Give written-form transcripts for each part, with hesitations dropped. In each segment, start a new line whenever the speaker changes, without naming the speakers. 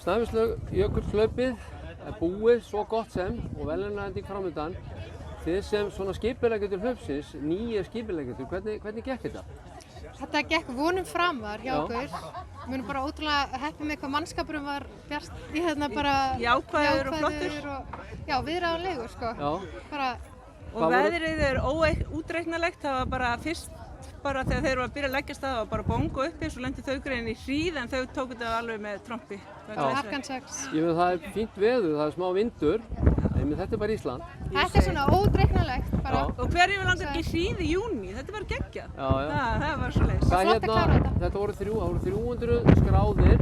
Snæfellsjökulshlaupið er búið svo gott sem og verðlaunahending framundan. Þið sem svona skipuleggjendur hlaupsins, nýir skipuleggjendur, hvernig gekk þetta?
Þetta gekk vonum framar hjá okkur. Við erum bara ótrúlega heppin með hvað mannskapurinn var bjart í bara
jákvæður og flottur.
Já, viðráðanlegur sko.
Já.
Og veðrið er óútreiknanlegt. Það var bara fyrst þegar þeir voru að byrja að leggjast það var bara bongo uppi, svo lendi þau greinin í hríð en þau tóku þetta alveg með trompi.
Harkan 6.
Ég veit það er fínt veður, það er smá vindur, en þetta er bara Ísland.
Þetta er svona óútreiknanlegt bara.
Og hverjum langar ekki hríð í júní, þetta er bara geggjað. Það var svo leiðis.
Flott að klára þetta.
Þetta voru 300 skráðir,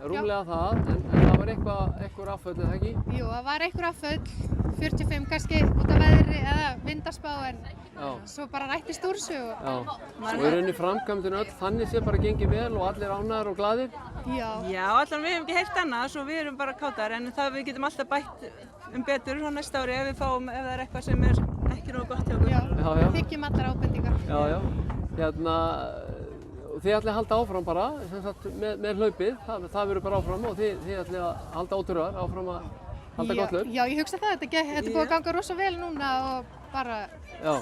rúmlega það, en það var eitthvað afföll, eða ekki?
Jú, það var eitthvað afföll, 45 kannski út af veðri eða vindaspá en svo bara rættist úr sig.
Og í rauninni framkvæmdin öll þannig sé bara gengið vel og allir ánægðir og glaðir?
Já, allan við hefum ekki heyrt annað, svo við erum bara kátar en við getum alltaf bætt betur á næsta ári ef það er eitthvað sem er ekki nógu gott hjá okkur.
Við þykjum allar ábendingar.
Þið ætlið að halda áfram bara, með hlaupið, það verður bara áfram og þið ætlið að halda ótrúar áfram að halda gott hlaup.
Já, ég hugsa það, þetta er búið að ganga rosa vel núna og bara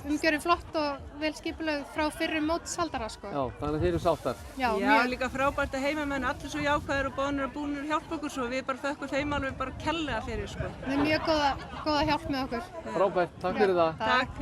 umgjörðin flott og vel skipulögð frá fyrrum mótshaldara sko.
Já, þannig að þið eru sáttar.
Já, líka frábært að heimamenn allir svo jákvæðir og boðnir og búnir að hjálpa okkur svo við bara þökkum þeim alveg bara kærlega fyrir sko.
Það er mjög góða hjálp með okkur.
Frábært, takk fyrir það.
Takk.